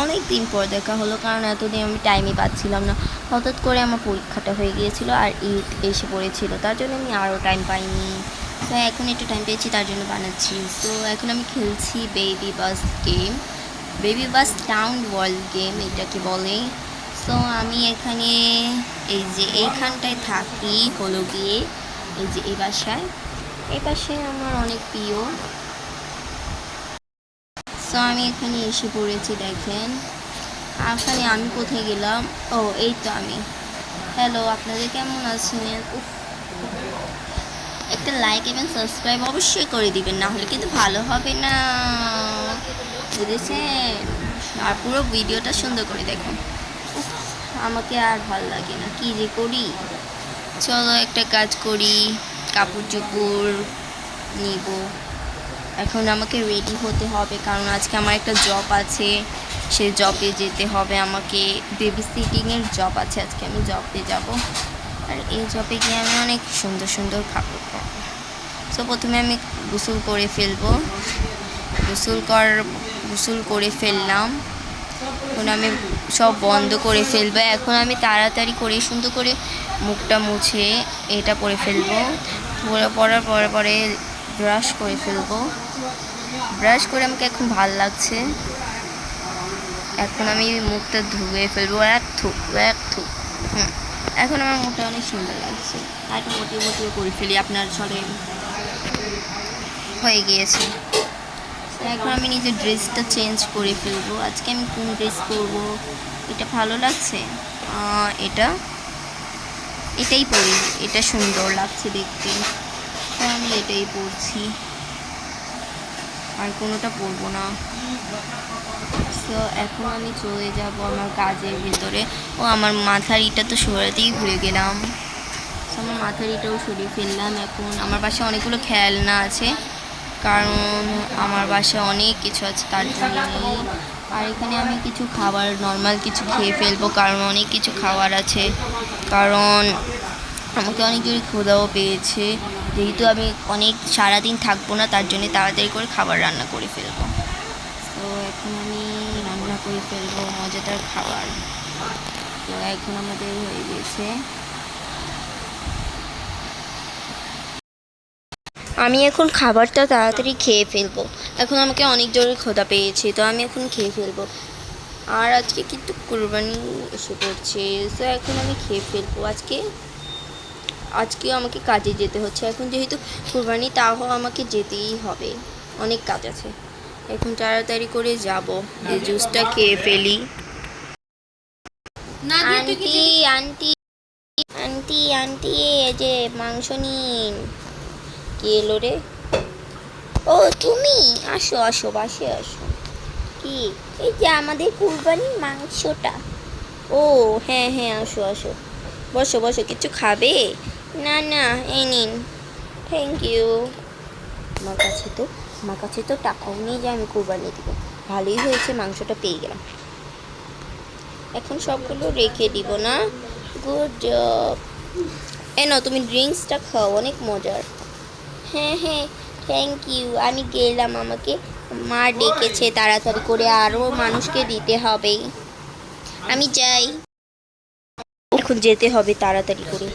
অনেক দিন পর দেখা হলো, কারণ এতদিন আমি টাইমই পাচ্ছিলাম না। হঠাৎ করে আমার পরীক্ষাটা হয়ে গিয়েছিল আর ঈদ এসে পড়েছিল, তার জন্য আমি আরও টাইম পাইনি। তো এখন একটু টাইম পেয়েছি, তার জন্য বানাচ্ছি। তো এখন আমি খেলছি বেবি বাস গেম, বেবি বাস টাউন ওয়ার্ল্ড গেম এটাকে বলে। তো আমি এখানে এই যে এইখানটায় থাকি হলো গিয়ে এই যে এই বাসায়, এই পাশে আমার অনেক প্রিয়। তো আমি এখানে এসে পড়েছি, দেখেন। এখানে আমি কোথায় গেলাম? ও এই তো আমি। হ্যালো, আপনাদের কেমন আছেন? একটা লাইক এবং সাবস্ক্রাইব অবশ্যই করে দিবেন, না হলে কিন্তু ভালো হবে না, বুঝেছেন? আর পুরো ভিডিওটা সুন্দর করে দেখুন। আমাকে আর ভালো লাগে না, কি যে করি। চলো একটা কাজ করি, কাপড় চোপড় নিব। এখন আমাকে রেডি হতে হবে, কারণ আজকে আমার একটা জব আছে, সে জবে যেতে হবে আমাকে। বেবি সিটিংয়ের জব আছে আজকে, আমি জবে যাব। আর এই জবে গিয়ে আমি অনেক সুন্দর সুন্দর কাপড় পাবো। তো প্রথমে আমি গোসল করে ফেলবো, গোসল করে ফেললাম। এখন আমি সব বন্ধ করে ফেলবো। এখন আমি তাড়াতাড়ি করে সুন্দর করে মুখটা মুছে এটা পরে ফেলবো। পরার পরে ব্রাশ করে ফেলবো। ব্রাশ করে আমাকে এখন ভাল লাগছে। এখন আমি মুখটা ধুয়ে ফেলবো, এক থুক। এখন আমার মুখটা অনেক সুন্দর লাগছে। আর একটু মোটিয়ে করে ফেলি, আপনার ছলে হয়ে গিয়েছে। এখন আমি নিজের ড্রেসটা চেঞ্জ করে ফেলবো। আজকে আমি কোন ড্রেস পরবো? এটা ভালো লাগছে, এটাই পরি। এটা সুন্দর লাগছে দেখতে, তো আমি এটাই পরছি, আর কোনোটা পরবো না। তো এখন আমি চলে যাব আমার কাজের ভিতরে। ও আমার মাথার ইটা তো সরাতেই ভুলে গেলাম। আমার মাথার ইটাও সরিয়ে ফেললাম। এখন আমার বাসায় অনেকগুলো খেলনা আছে, কারণ আমার বাসায় অনেক কিছু আছে, তার জন্য। আর এখানে আমি কিছু খাবার নর্মাল কিছু খেয়ে ফেলবো, কারণ অনেক কিছু খাবার আছে। কারণ আমাকে অনেক জোরে ক্ষুধাও পেয়েছে, যেহেতু আমি অনেক সারাদিন থাকবো না, তার জন্য তাড়াতাড়ি করে খাবার রান্না করে ফেলবো। তো এখন আমি রান্না করে ফেলবো মজাদার খাবার। তো এখন আমাদের হয়ে গেছে। আমি এখন খাবারটা তাড়াতাড়ি খেয়ে ফেলবো। এখন আমাকে অনেক জোরে ক্ষুধা পেয়েছে, তো আমি এখন খেয়ে ফেলবো। আর আজকে কিন্তু কুরবানি এসে পড়ছে, তো এখন আমি খেয়ে ফেলবো। আজকেও আমাকে কাজে যেতে হচ্ছে। এখন যেহেতু কুরবানি, তাও আমাকে যেতেই হবে, অনেক কাজ আছে। এখন তাড়াতাড়ি করে যাব, এই জুসটা খেয়ে ফেলি। আন্টি আন্টি আন্টি আন্টি, এই যে মাংস নিন। কে এলো রে? ও তুমি, আসো আসো, বাসে আসো। কি? এই যে আমাদের কুরবানির মাংসটা। ও হ্যাঁ হ্যাঁ, আসো আসো, বসো বসো। কিছু খাবে? না না, এই নিন। Thank you. আমার কাছে তো টাকাও নেই যে আমি কুরবানি দিব। ভালোই হয়েছে, মাংসটা পেয়ে গেলাম। এখন সবগুলো রেখে দিব না? Good job. নাও তুমি ড্রিঙ্কসটা খাও, অনেক মজার। হ্যাঁ হ্যাঁ, থ্যাংক ইউ। আমি গেলাম, আমাকে মা ডেকেছে, তাড়াতাড়ি করে আরও মানুষকে দিতে হবে। আমি যাই, এখন যেতে হবে তাড়াতাড়ি করে।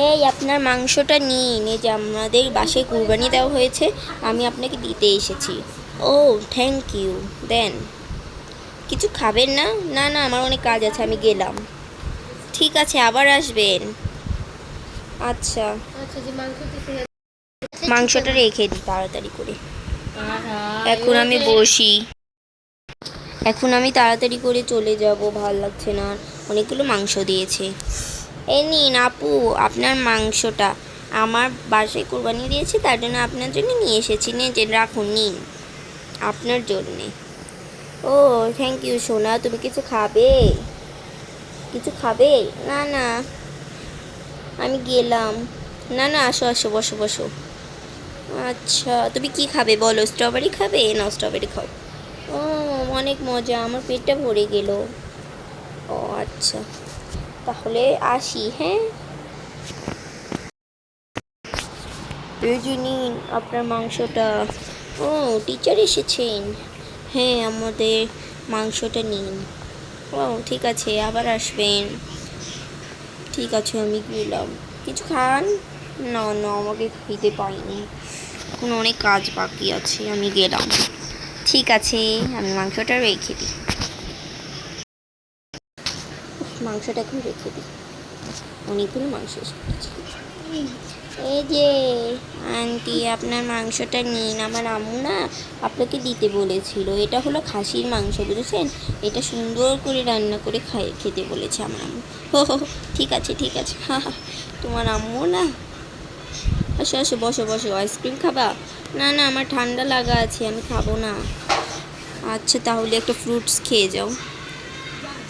এই আপনার মাংসটা নিন, এই যে আমাদের বাসায় কুরবানি দেওয়া হয়েছে, আমি আপনাকে দিতে এসেছি। ও থ্যাংক ইউ, দেন। কিছু খাবেন না? না না, আমার অনেক কাজ আছে, আমি গেলাম। ঠিক আছে, আবার আসবেন। আচ্ছা, মাংসটা রেখে দিই তাড়াতাড়ি করে। এখন আমি বসি, এখন আমি তাড়াতাড়ি করে চলে যাব, ভাল লাগছে না। অনেকগুলো মাংস দিয়েছে। এই নিন আপু, আপনার মাংসটা। আমার বাসায় কোরবানি দিয়েছি, তার জন্য আপনার জন্য নিয়ে এসেছি। নিন, রাখুন, নিন আপনার জন্যে। ও থ্যাংক ইউ সোনা। তুমি কিছু খাবে? কিছু খাবে? না না, আমি গেলাম। না না, আসো আসো, বসো বসো। আচ্ছা, তুমি কি খাবে বলো? স্ট্রবেরি খাবে? না, স্ট্রবেরি খাও। ও অনেক মজা, আমার পেটটা ভরে গেল। ও আচ্ছা, তাহলে আসি, হ্যাঁ। এই যে নিন আপনার মাংসটা। ও টিচার এসেছেন? হ্যাঁ, আমাদের মাংসটা নিন। ও ঠিক আছে, আবার আসবেন। ঠিক আছে, আমি গেলাম। কিছু খান? না না, আমাকে খেতে পাইনি, এখন অনেক কাজ বাকি আছে, আমি গেলাম। ঠিক আছে, আমি মাংসটা রেখে দিই। মাংসটা এখন রেখে দিই, অনেকগুলো মাংস এসে পড়েছে। এই যে আন্টি, আপনার মাংসটা নিন। আমার আম্মু না আপনাকে দিতে বলেছিল। এটা হলো খাসির মাংস, বুঝেছেন? এটা সুন্দর করে রান্না করে খেতে বলেছে আমার আম্মু। হো হো হো, ঠিক আছে ঠিক আছে। হা হা, তোমার আম্মু না। আসো আসো, বসো বসো। আইসক্রিম খাবা? না না, আমার ঠান্ডা লাগা আছে, আমি খাবো না। আচ্ছা, তাহলে একটা ফ্রুটস খেয়ে যাও।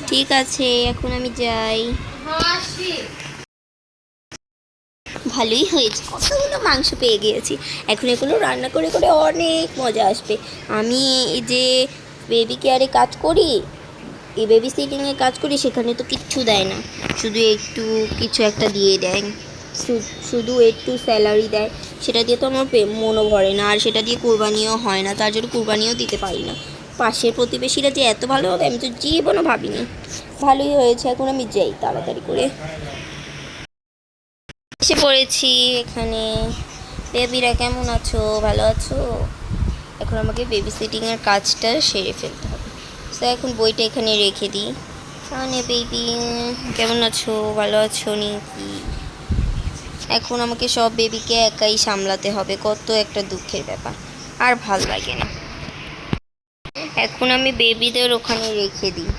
ঠিক আছে, এখন আমি যাই। ভালোই হয়েছে, কতগুলো মাংস পেয়ে গিয়েছি। এখন এগুলো রান্না করে করে অনেক মজা আসবে। আমি এই যে বেবি কেয়ারে কাজ করি, এই বেবি সিটিংয়ে কাজ করি, সেখানে তো কিচ্ছু দেয় না, শুধু একটু কিছু একটা দিয়ে দেয়, শুধু একটু স্যালারি দেয়। সেটা দিয়ে তো আমার মনও ভরে না, আর সেটা দিয়ে কোরবানিও হয় না, তার জন্য কোরবানিও দিতে পারি না। পাশের প্রতিবেশীরা যে এত ভালো হবে আমি তো জীবনও ভাবিনি। ভালোই হয়েছে, এখন আমি যাই তাড়াতাড়ি করে। এসে পড়েছি এখানে। বেবিরা কেমন আছো? ভালো আছো? এখন আমাকে বেবি সিটিংয়ের কাজটা সেরে ফেলতে হবে। তো এখন বইটা এখানে রেখে দিই। মানে বেবি কেমন আছো? ভালো আছো নাকি? এখন আমাকে সব বেবিকে একাই সামলাতে হবে, কত একটা দুঃখের ব্যাপার। আর ভাল লাগে না। এখন আমি বেবিদের ওখানে রেখে দিই।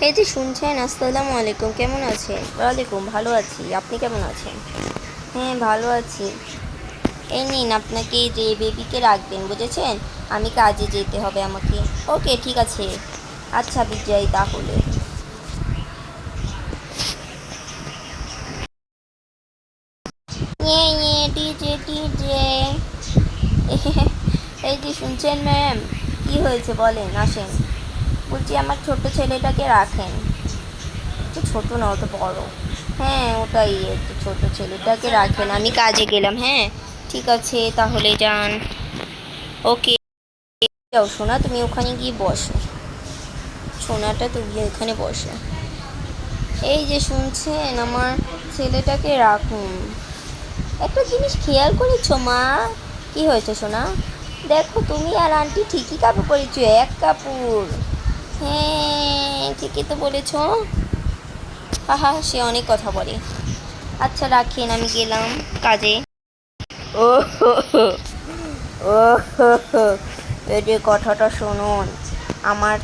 এই যে শুনছেন, আসসালামু আলাইকুম, কেমন আছেন? ওয়ালাইকুম, ভালো আছি, আপনি কেমন আছেন? হ্যাঁ, ভালো আছি। এই নিন, আপনাকে এই যে বেবিকে রাখবেন, বুঝেছেন? আমি কাজে যেতে হবে আমাকে। ওকে, ঠিক আছে। আচ্ছা, বিজয়, তাহলে। ইয়ে ইয়ে, ডিজে ডিজে। এই যে শুনছেন ম্যাম, কি হয়েছে বলেন, আসেন। বলছি আমার ছোট ছেলেটাকে রাখেন। তো ছোট না, অত বড়। হ্যাঁ, ওটাই, একটু ছোট ছেলেটাকে রাখেন, আমি কাজে গেলাম। হ্যাঁ, ঠিক আছে, তাহলে যান। ওকে। যাও সোনা, তুমি ওখানে গিয়ে বসো। সোনাটা তুমি ওখানে বসো। এই যে শুনছেন, আমার ছেলেটাকে রাখুন। একটা জিনিস খেয়াল করেছো মা? কি হয়েছে সোনা? দেখো, তুমি আর আন্টি ঠিকই কাপড় পরেছো, এক কাপড়। হ্যাঁ, ঠিকই তো বলেছো। হাহা, সে অনেক কথা বলে। আচ্ছা, রাখেন, আমি গেলাম কাজে। ও হো হো, ও হো হো, এই যে কথাটা শুনুন। আমার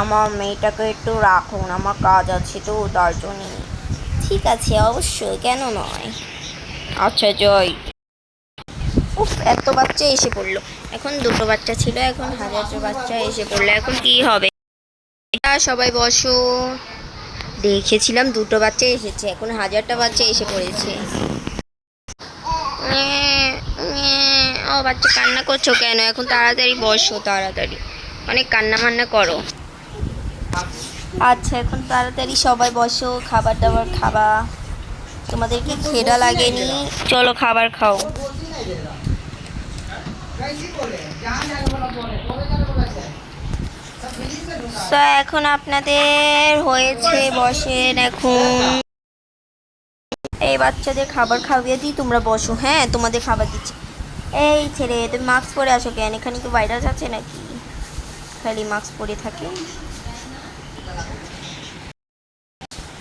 আমার মেয়েটাকে একটু রাখুন, আমার কাজ আছে তো, তার জন্য। ঠিক আছে, অবশ্যই, কেন নয়। আচ্ছা, জয়। উফ, এত বাচ্চা এসে পড়লো। এখন দুটো বাচ্চা ছিল, এখন হাজারটা বাচ্চা এসে পড়লো, এখন কি হবে? সবাই বসো। দেখেছিলাম দুটো বাচ্চা এসেছে, এখন হাজারটা বাচ্চা এসে পড়েছে। ও বাচ্চা, কান্না করছো কেন? এখন তাড়াতাড়ি বসো, তাড়াতাড়ি, অনেক কান্না মান্না করো। আচ্ছা, এখন তাড়াতাড়ি সবাই বসো, খাবার দাবার খাবা। তোমাদের কি খিদা লাগেনি? চলো খাবার খাও। তো এখন আপনাদের হয়েছে, বসেন এখন। এই বাচ্চাদের খাবার খাইয়ে দিই, তোমরা বসো। হ্যাঁ, তোমাদের খাবার দিচ্ছি। এই ছেলে, তুমি মাস্ক পরে আসো কেন? এখানে কি ভাইরাস আছে নাকি? খালি মাস্ক পরে থাকে।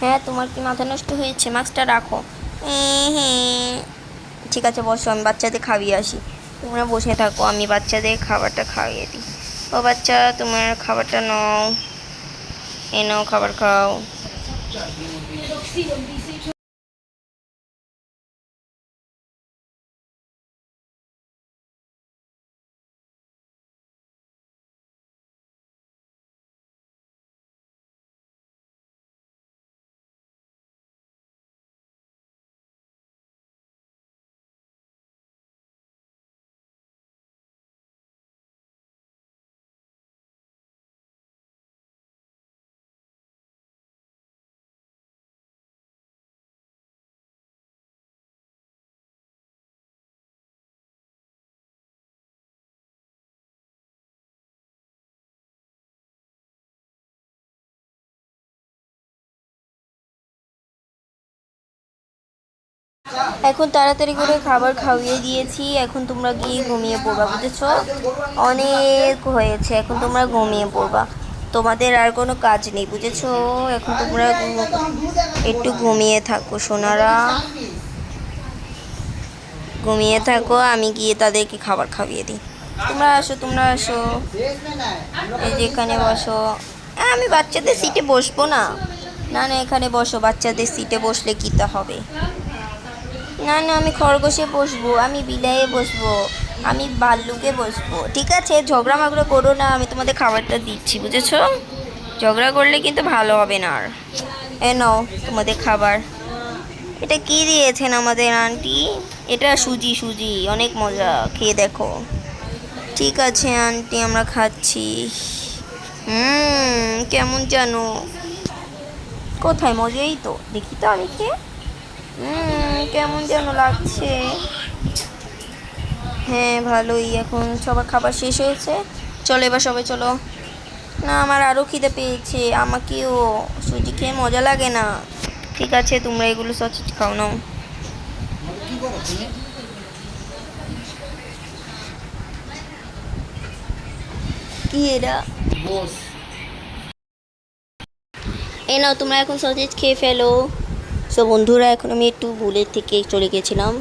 হ্যাঁ, তোমার কি মাথা নষ্ট হয়েছে? মাস্কটা রাখো। হ্যাঁ, ঠিক আছে, বসো, আমি বাচ্চাদের খাইয়ে আসি। তোমরা বসে থাকো, আমি বাচ্চাদের খাবারটা খাইয়ে দিই। ও বাচ্চা, তোমার খাবারটা নাও। এ নাও, খাবার খাও। এখন তাড়াতাড়ি করে খাবার খাইয়ে দিয়েছি, এখন তোমরা গিয়ে ঘুমিয়ে পড়বা, বুঝেছো? অনেক হয়েছে, এখন তোমরা ঘুমিয়ে পড়বা, তোমাদের আর কোনো কাজ নেই, বুঝেছো? এখন তোমরা একটু ঘুমিয়ে থাকো সোনারা, ঘুমিয়ে থাকো, আমি গিয়ে তাদেরকে খাবার খাইয়ে দিই। তোমরা আসো, তোমরা আসো, এই যে এখানে বসো। আমি বাচ্চাদের সিটে বসবো না, না না এখানে বসো, বাচ্চাদের সিটে বসলে কী তা হবে? না না আমি খরগোশে বসবো, আমি বিলায়ে বসবো, আমি ভাল্লুকে বসবো, ঠিক আছে? ঝগড়া মাগড়া করো না, আমি তোমাদের খাবারটা দিচ্ছি, বুঝেছো? ঝগড়া করলে কিন্তু ভালো হবে না। আর এ নাও তোমাদের খাবার। এটা কি দিয়েছেন আমাদের আন্টি? এটা সুজি, সুজি অনেক মজা, খেয়ে দেখো। ঠিক আছে আন্টি, আমরা খাচ্ছি। কেমন জানো? কোথায় মজাই তো, দেখি তো আমি খেয়ে। কেমন যেন লাগছে। হ্যাঁ ভালোই, এখন সবার খাবার শেষ হয়েছে, চলো এবার সবাই চলো। না আমার আরও খিদে পেয়েছে, আমাকেও, সুজি খেয়ে মজা লাগে না। ঠিক আছে তোমরা এগুলো সসেজ খাও, নাও। কি এরা? এই নাও তোমরা এখন সসেজ খেয়ে ফেলো। সো বন্ধুরা, এখন আমি একটু ভুলের থেকে চলে গেছিলাম,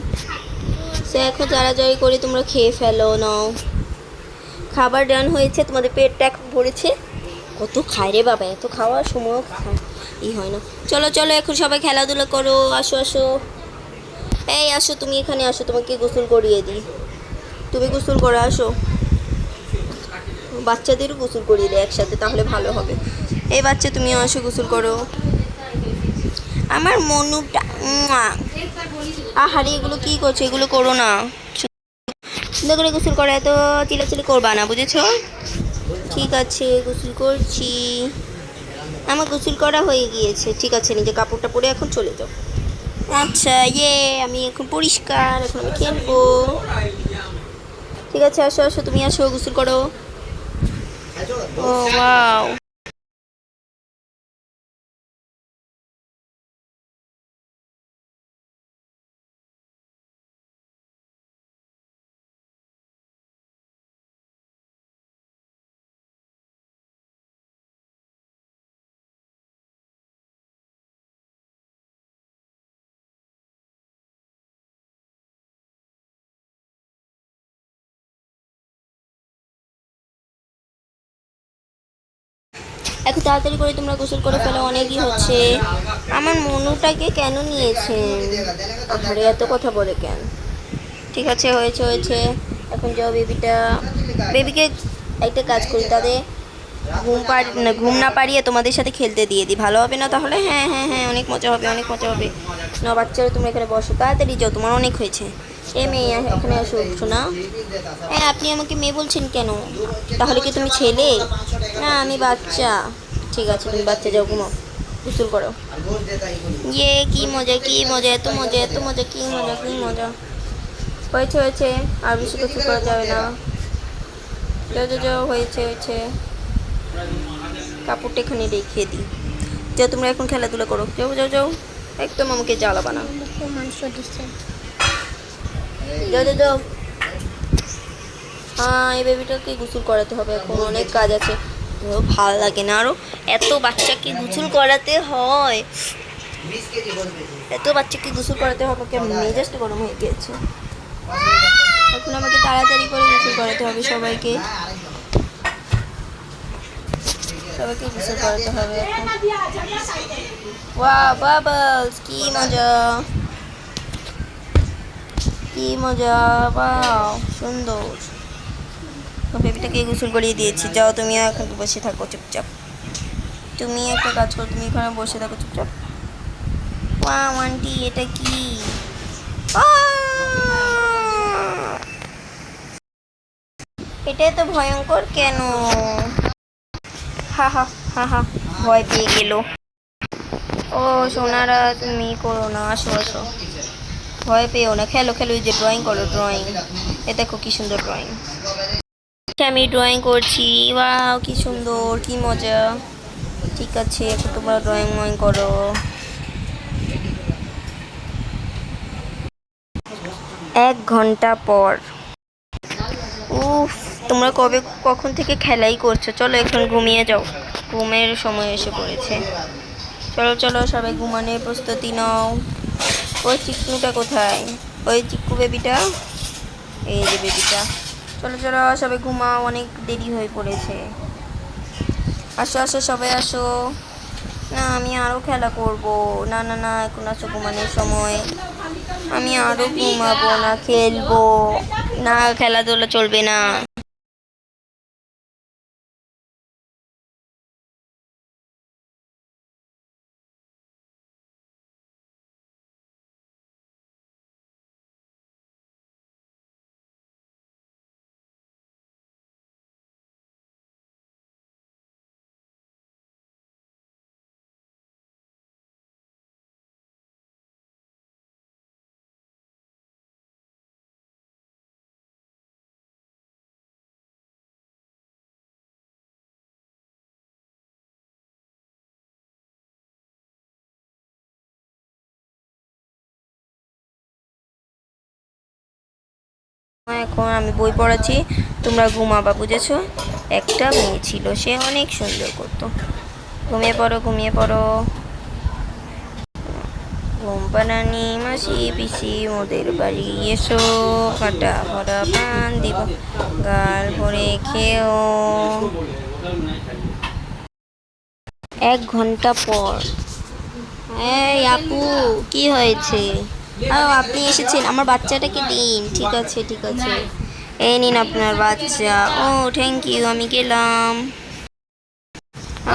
সো এখন তাড়াতাড়ি করে তোমরা খেয়ে ফেলো, নাও। খাবার ডান হয়েছে, তোমাদের পেটটা এখন ভরেছে। কত খায় রে বাবা, এত খাওয়ার সময় হয় না। চলো চলো এখন সবাই খেলাধুলা করো, আসো আসো, এই আসো তুমি এখানে আসো, তোমাকে গোসল করিয়ে দিই, তুমি গোসল করে আসো, বাচ্চাদেরও গোসল করিয়ে দেয় একসাথে, তাহলে ভালো হবে। এই বাচ্চা তুমিও আসো, গোসল করো। আমার মনুটা আহারে, এগুলো কি করছো? এগুলো করো না, সুন্দর করে গোসল করো, এত চিলাচিলি করবা না, বুঝেছো? ঠিক আছে গোসল করছি, আমার গোসল করা হয়ে গিয়েছে। ঠিক আছে নিজে কাপড়টা পরে এখন চলে যাও। আচ্ছা আমি এখন পরিষ্কার, এখন আমি খেলবো। ঠিক আছে আসো আসো, তুমি আসো, গোসল করো। ও ওয়াও, এখন তাড়াতাড়ি করে তোমরা গোসল করে ফেলো, অনেকই হচ্ছে। আমার মনুটাকে কেন নিয়েছেন? আরে এত কথা বলে কেন? ঠিক আছে হয়েছে হয়েছে, এখন যাও বেবিকে একটা কাজ করি, তাদের ঘুম না পাড়িয়ে তোমাদের সাথে খেলতে দিয়ে দিই, ভালো হবে না তাহলে? হ্যাঁ হ্যাঁ হ্যাঁ, অনেক মজা হবে, অনেক মজা হবে। না বাচ্চারা তুমি এখানে বসো, তাড়াতাড়ি যাও, তোমার অনেক হয়েছে। মেয়ে এখানে আসো শোনা। হ্যাঁ আপনি আমাকে মেয়ে বলছেন কেন? তাহলে কি তুমি ছেলে? না আমি বাচ্চা। ঠিক আছে তুমি বাচ্চা, যাও ঘুমাও, গোসল করো। কি মজা, কি মজা, এত মজা, এত মজা, কি মজা, কি মজা। হয়েছে হয়েছে, আর বেশি কিছু করা যাবে না। যাও যাও যাও, হয়েছে হয়েছে, কাপড়টা এখানে রেখে দিই। যাও তোমরা এখন খেলাধুলা করো, যাও যাও যাও, একদম আমাকে জ্বালাবা না। যাও যাও যাও। হ্যাঁ এই বেবিটাকে গোসল করাতে হবে, এখন অনেক কাজ আছে। ভালো লাগে না আরও, এত বাচ্চাকে গোসল করাতে হয়, এত বাচ্চাকে গোসল করাতে হবে, মেজাজটা গরম হয়ে গিয়েছে। এখন আমাকে তাড়াতাড়ি করে গোসল করাতে হবে সবাইকে, সবাইকে গোসল করাতে হবে এখন। ওয়াও বাবলস, কি মজা, কি মজা, ওয়াও সুন্দর। বেবিটাকে গোসল করিয়ে দিয়েছি, যাও তুমিও এখন বসে থাকো চুপচাপ, তুমি একটা কাজ করো, তুমি এখানে বসে থাকো চুপচাপ। ওয়াও আন্টি এটা কি? এটা তো ভয়ঙ্কর কেন? হা হা হা হা, ভয় পেয়ে গেল। ও সোনারা তুমি করো না, আসো আসো, ভয় পেও না, খেলো খেলো, এই যে ড্রয়িং করো, ড্রয়িং, এ দেখো কি সুন্দর ড্রয়িং। আমি ড্রয়িং করছি, ওয়াও কি সুন্দর, কি মজা। ঠিক আছে এখন তোমরা ড্রয়িং করো। 1 ঘন্টা পর। উফ, তোমরা কখন থেকে খেলাই করছো? চলো এখন ঘুমিয়ে যাও, ঘুমের সময় এসে পড়েছে। চলো চলো সবাই ঘুমানোর প্রস্তুতি নাও। ওই চিকনুটা কোথায়? ওই চিকু বেবিটা, এই যে বেবিটা। চলো চলো সবাই ঘুমাও, অনেক দেরি হয়ে পড়েছে। আসো আসো সবাই আসো। না, আমি আরও খেলা করব। না না না, এখন আসো ঘুমানোর সময়। আমি আরও ঘুমাবো না, খেলবো না, খেলাধুলা চলবে না। এখন আমি বই পড়াচ্ছি, তোমরা ঘুমাবা, বুঝেছো? একটা মেয়ে ছিল, সে অনেক সুন্দর করতো। ঘুমিয়ে পড়ো ঘুমিয়ে পড়ো। ঘুম পাড়ানি মাসি পিসি মোদের বাড়ি এসো, কাটা ভরা পান দিব, গাল ভরে খেও। 1 ঘন্টা পর। এই আপু, কি হয়েছে? আপনি এসেছেন, আমার বাচ্চাটাকে দিন। ঠিক আছে ঠিক আছে, এই নিন আপনার বাচ্চা। ও থ্যাংক ইউ, আমি গেলাম।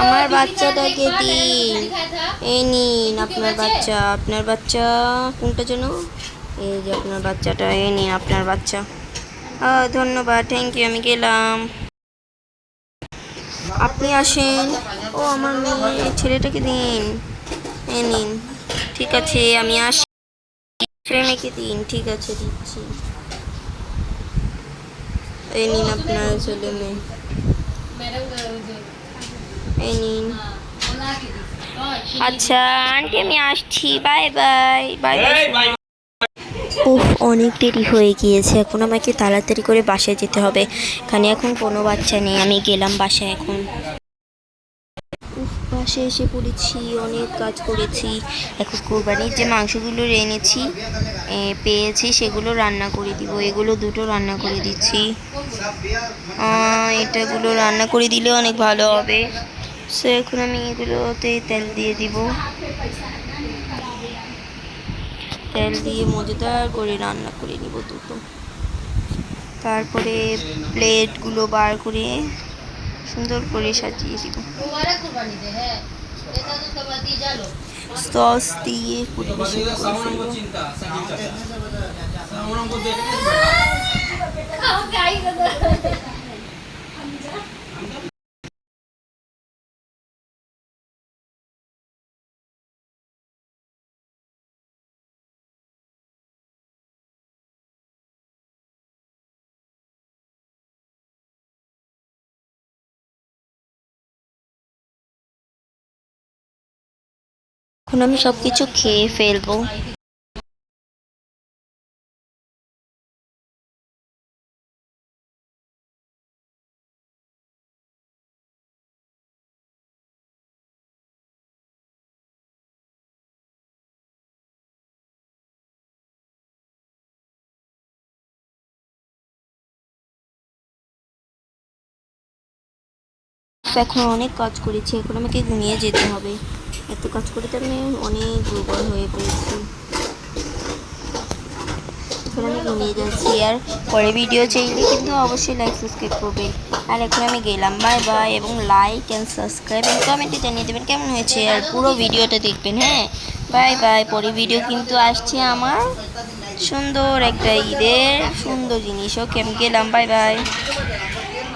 আমার বাচ্চাটাকে দিন। এই নিন আপনার বাচ্চা। আপনার বাচ্চা কোনটা যেন? এই যে আপনার বাচ্চাটা, এই নিন আপনার বাচ্চা। ধন্যবাদ, থ্যাংক ইউ, আমি গেলাম। আপনি আসেন। ও আমার মেয়ে, ছেলেটাকে দিন। এই নিন। ঠিক আছে, আমি আসি। ছেলে মেয়েকে দিন। ঠিক আছে, দিচ্ছি। এই নিন আপনার ছেলে মেয়ে, এই নিন। আচ্ছা আন্টি, আমি আসছি। Bye bye bye bye. উফ, অনেক দেরি হয়ে গিয়েছে, এখন আমাকে তাড়াতাড়ি করে বাসায় যেতে হবে। এখানে এখন কোনো বাচ্চা নেই, আমি গেলাম বাসায় এখন। উফ, বাসায় এসে পড়েছি, অনেক কাজ করেছি। এখন কোরবানির যে মাংসগুলো এনেছি পেয়েছি, সেগুলো রান্না করে দিব। এগুলো দুটো রান্না করে দিচ্ছি। এটাগুলো রান্না করে দিলে অনেক ভালো হবে। সো এখন আমি এগুলোতে তেল দিয়ে দিব। তেল দিয়ে মজাদার করে রান্না করে নিব দুটো। তারপরে প্লেটগুলো বার করে সুন্দর করে সাজিয়ে দিব। সস দিয়ে পরিবেশন করে ফেলব। এখন আমি সবকিছু খেয়ে ফেলবো। এখন অনেক কাজ করেছি, এখন আমাকে ঘুমিয়ে যেতে হবে। এত কাজ করে তো আমি অনেক দুর্বল হয়ে পড়েছি। এখন আমি ঘুমিয়ে যাচ্ছি। আর পরে ভিডিও চাইলে কিন্তু অবশ্যই লাইক সাবস্ক্রাইব করবেন। আর এখন আমি গেলাম, বাই বাই। এবং লাইক অ্যান্ড সাবস্ক্রাইব এবং কমেন্টে জানিয়ে দেবেন কেমন হয়েছে, আর পুরো ভিডিওটা দেখবেন। হ্যাঁ, বাই বাই। পরে ভিডিও কিন্তু আসছে আমার সুন্দর একটা ঈদের সুন্দর জিনিস। ওকে, আমি গেলাম, বাই বাই।